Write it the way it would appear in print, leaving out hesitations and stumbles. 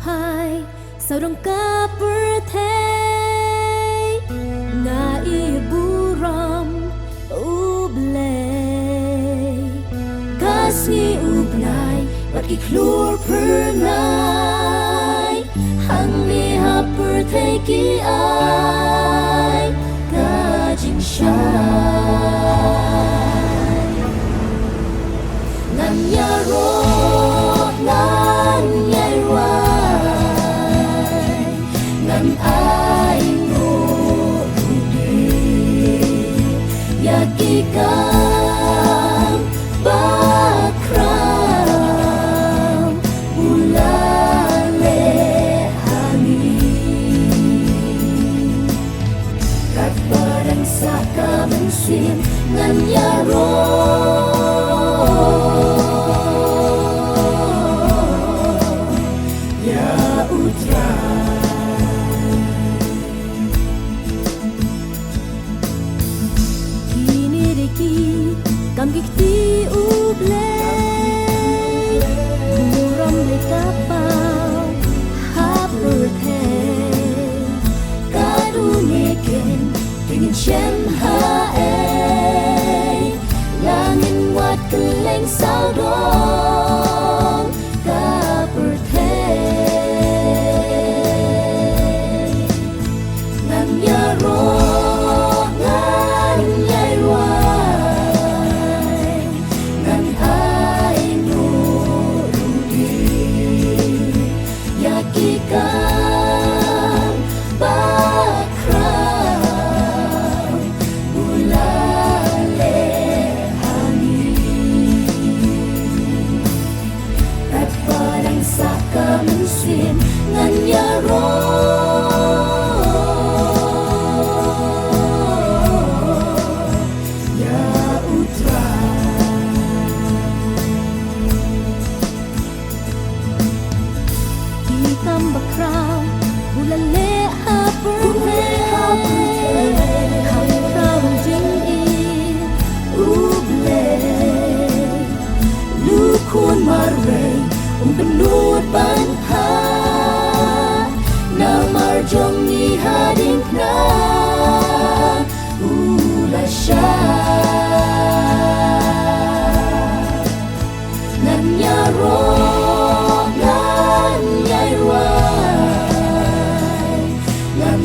hai sao đông ca birthday nga iburam ublay kasni ublay wat kiklur pernay hangni ha birthday ki ay kajing shay ngan yaro ngan yai rai ngan ai no udi yakikam bakram ulale hani kat barang saka mensim ngan yaro Kam gikti ublay Buram le kapaw Happy birthday Kadunikin Tingin siyem hae Langin wat keleng sao dong Ka birthday Ngan yaro yakikam bakram ulale hani at parang saka mensim ngan yaro ya utra Ikam bakram ulale birthday ham crown jing i ublay lu kun marwe penut ban ha na marjong ni hading na ulasya nan yaro ngan yai rai ngan